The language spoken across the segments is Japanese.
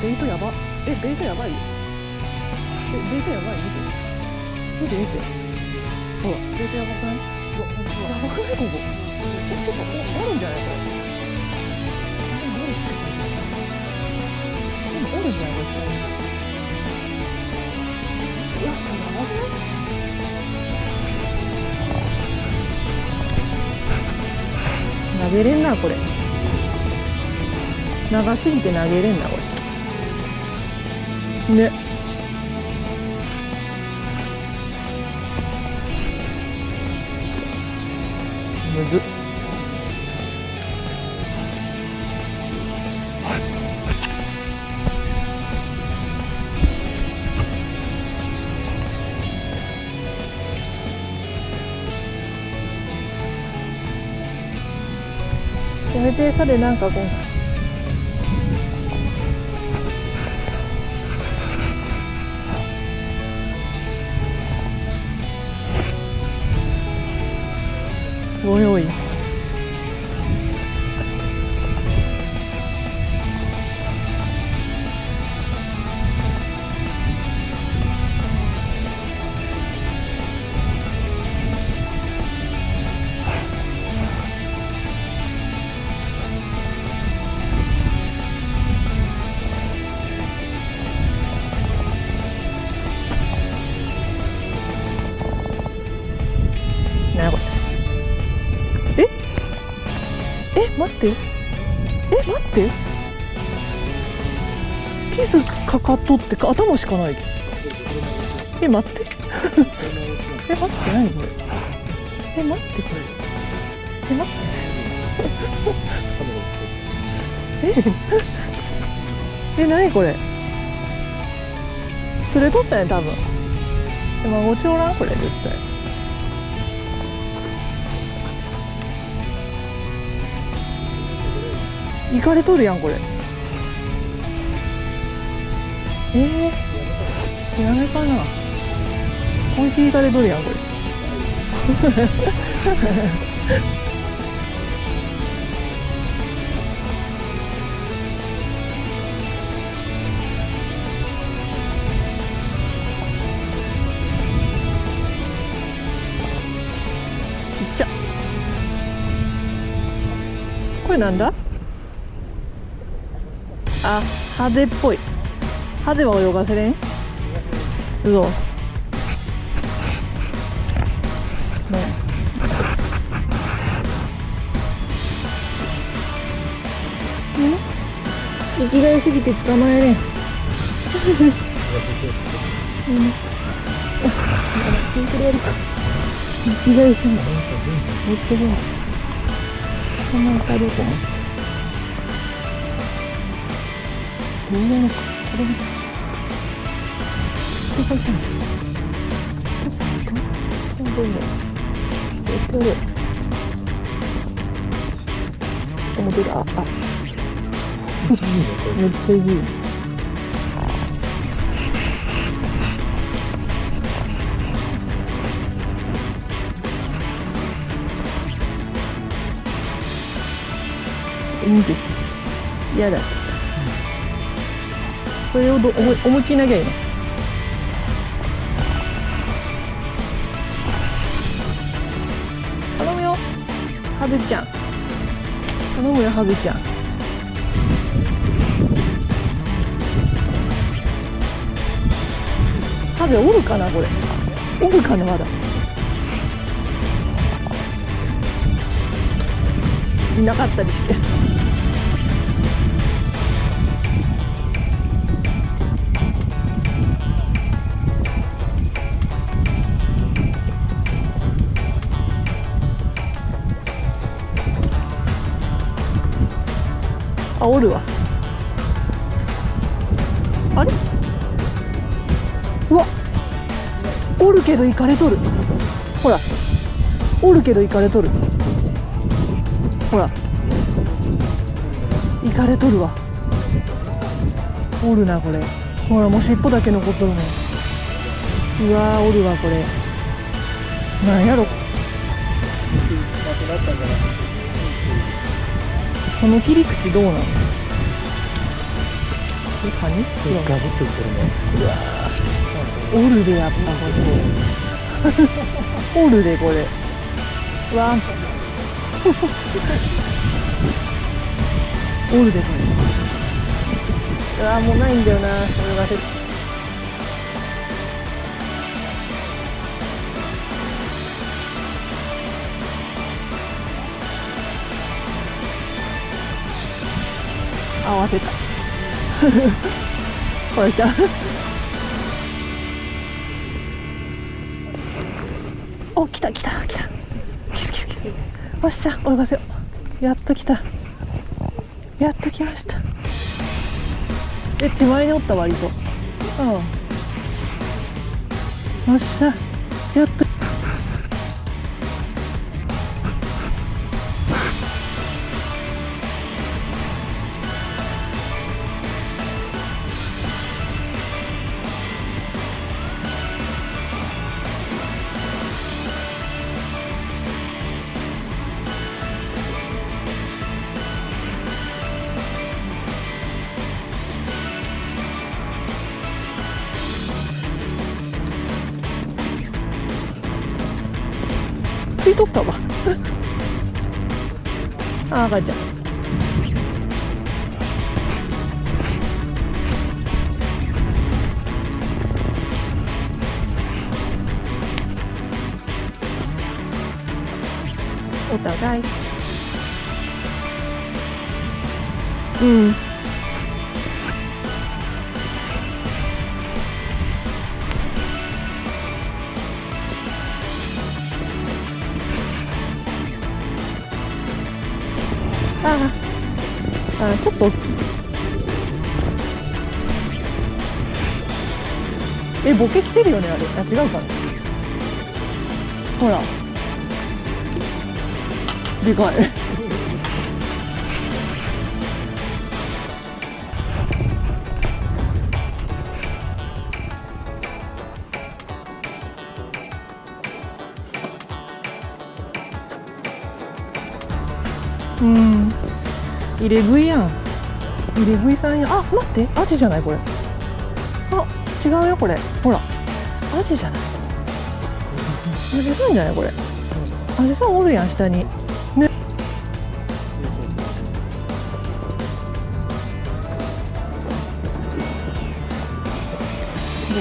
ベイトやば。ベイトやばいよ。ベイトやばい。見て。ほら、ベイトやばくない？やばくないここ。ちょっとおるんじゃないこれ。おるんじゃないこれ下に。やばくない？投げれんなこれ。長すぎて投げれんなこれね。むずっ。やめて、さでなんかこうおいおい。なやこれ。待って待って、傷かかっとってか頭しかない。待って待って何これ。待ってこれ。待って何これ。連れとったね多分。まごちおらんこれ絶対。いかれとるやんこれ。やめかな。本気いかれとるやんこれ。ちっちゃ。これなんだ。あ、ハゼっぽい。ハゼは泳がせれん？うそ。ね。生きがいすぎて捕まえれん。ピンクレールか。生きがいすぎて。めっちゃ元気。捕まえたどこも。どうなのか、これね。これかいたの。これさ、いかん。どうね。どうね。表だ。めっちゃいい。いいんです。嫌だ。それを思いっきり投げゃいいの。頼むよハゼちゃん。頼むよハゼちゃん。ハゼおるかなこれ。おるかなまだ。いなかったりして。あ、おるわ。あれ、うわ、おるけどイカれとる。ほら、おるけどイカれとる。ほら、イカれとるわ。おるなこれ。ほら、もう尻尾だけ残っとるね。うわー、おるわこれ。なんやろこの切り口。どうなの。カニ？ガブッといってるね。うわー、おるでやっぱこれ。おるでこれ。うわー。おるでこれ。うわー、もうないんだよな、それが。慌てた。これ来た。お、来た来た来た。キスキスキス。よっしゃ、泳がせよう。やっと来た。やっと来ました。手前におった割と。うん。よっしゃ、やっと。ついとったわ。あ、赤ちゃん。お互い。うん。あ、ちょっと大きい。ボケ来てるよね、あれ。あ、違うかな。ほら。でかい。うん。入れ食いやん。入れ食いさんや。あ、待って、アジじゃないこれ。あ、違うよこれ。ほら、アジじゃない。アジさんじゃないこれ。アジさんおるやん下に。ね。ボ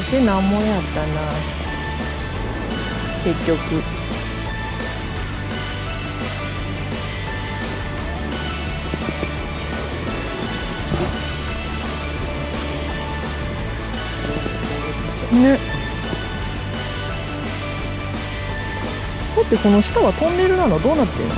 ケなんもやったな。結局。ね。だってこの下はトンネルなのどうなってるの？